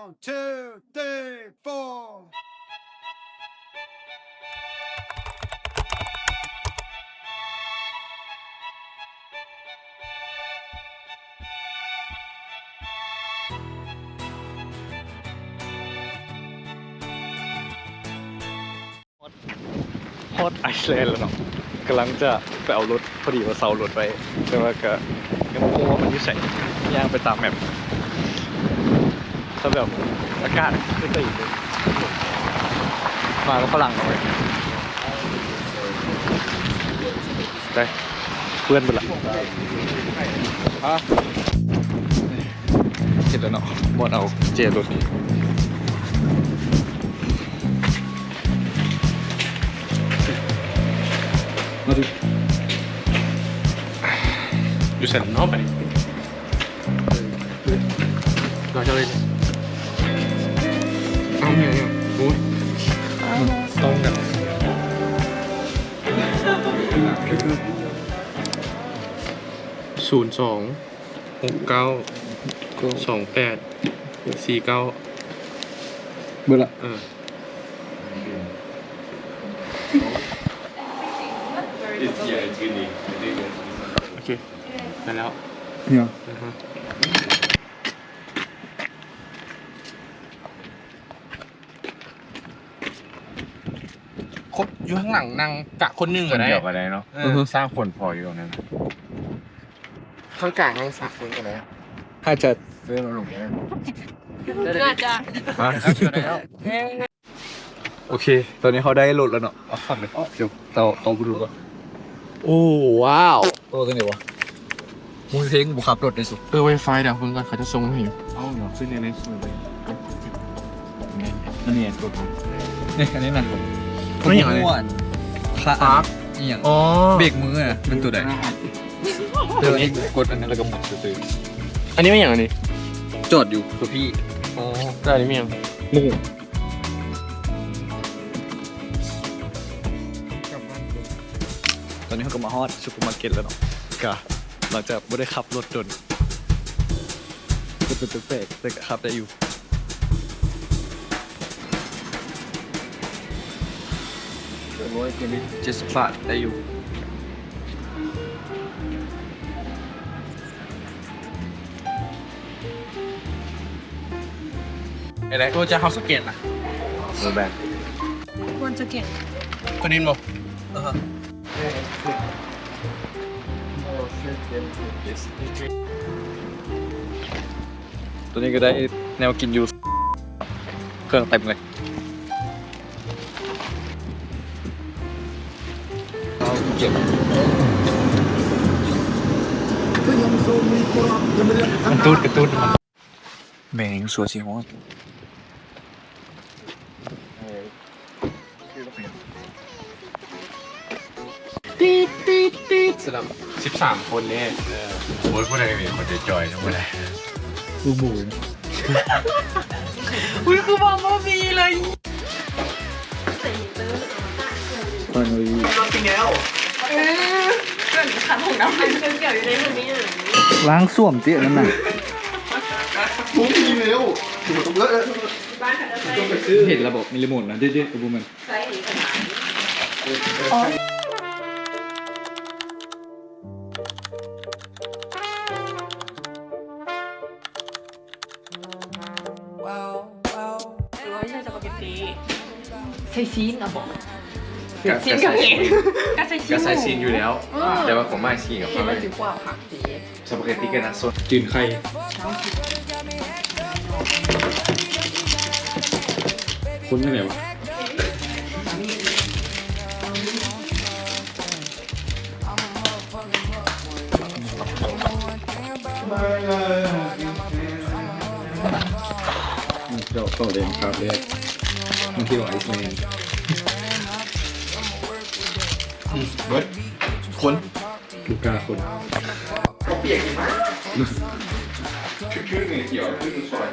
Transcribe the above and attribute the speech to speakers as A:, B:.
A: 1, 2, 3, 4.
B: ฮอตไอซ์แลนด์แล้วเนาะกำลังจะไปเอารถพอดีว่าเซารถไปแต่ว่าก็ยังไม่รู้ว่ามันอยู่ไหนย่างไปตามแมพถ้าแบบอากาศขึ้นไปอีกเลยมาก็ฝรั่งเอาไว้ไปเพื่อนไปละฮะเสร็จแล้วเนาะหมดเอาเจรถนี้มาดู
C: ดูเสร็จนอกไปเราจะเลยเอาเนี่ยโอ้ยต้องกัน02692849
B: เบื่อละ
C: โอเคไปแล้ว
B: เนี่ย
C: ครบอยู่ข้างหลังนางกะคนหนึ่ง
D: คน
C: ได้
D: เดียวกันได้เนาะสร้างคนพออยู่ตรงนั้น
C: ข้างกลางนางสักคนกันไหน
B: ถ้าจะ
D: เรื่องหลงเนี่ย
E: น่าจะ
C: เอาเชื่อได้แล้ว
B: โอเค ตอนนี้เขาได้รถแล้วเนาะเอาขับเลยเดี๋ยวเราไปดูก่อนโอ้ว้าวตัวกันเดี๋ยววะมึงเพลงบุขับรถในสุด
C: Wi-Fi เดี๋ยวคุณก่อนเขาจะส่งให้อยู่
D: เอ้าเนาะขึ้นในสุดเลย
B: นั่นเนี่ยรถเนี่ยอันนี้นั่นผม
C: ไม่อย่างไร
B: คลาอาร์คอย่าง
C: อ๋อ
B: เบรกมืออ่ะเป็นตัวไหนเดี๋ยวนี้กดอันนั้นแล้วก็หมุนซื้อ
C: อันนี้ไม่อย่างอันนี้
B: จอดอยู่ตัวพี่
C: อ๋อแต่อันนี้ไม่อย่าง
B: มุ่งตอนนี้เขาก็มาฮอดซุปเปอร์มาร์เก็ตแล้วเนาะก็หลังจากไม่ได้ขับรถจนเป็นตัวแปลกแต่ก็ขับได้อยู่70 บาทได้อยู่
C: อะไรตัวจะเฮาสเก็ตนะ
D: เออแบบ
E: ควรจะเก็บ
C: คนนี้บอก
B: ตัวนี้ก็ได้แนวกินอยู่เครื่องเต็มเลยเอาเก็บมันตูดกระตุ้นมันแมงสัวสีหัว
C: สลับ13 คนเนี่ย
D: โอ้ยผู้ใดมีคนจะจอยนะผู้ใด
B: บูบู
E: อุ้ยคือบอกว่ามีเลย
B: ตอนนี้
E: เกินขันของน้ำมันเกี่ยวอยู่ในคนนี้เลย
B: ล้างส้วมเตี้ยนั่นน่ะ
E: บ้านขันจะใส่
B: เห็นระบบมีรีโมทนะเด็ดๆกับบูมัน
E: ใส่ขนาดไม่ใช่สปาเกตตีใช้ซีนอ่ะบอกซีนกับเองก็ใช้ซีน
D: ก็ใส่ซีนอยู่แล้วแต่ว่าผมไม่ซีนกับ
E: เห็
D: เขา
E: น
D: เล
E: มัน
D: ย
E: ถือว่าผักสี
D: สปาเกตตี้กันนะสด
B: จืนไข่
C: คุณที่ไหนวะ
B: เจ้าต่อเดนครับเด็กมันที่ว่าไอซ์แมน
C: เบิร์ดคน
B: ลูกาคน
C: ก็เปียกมากคือเกี่ยวขึ้นซอย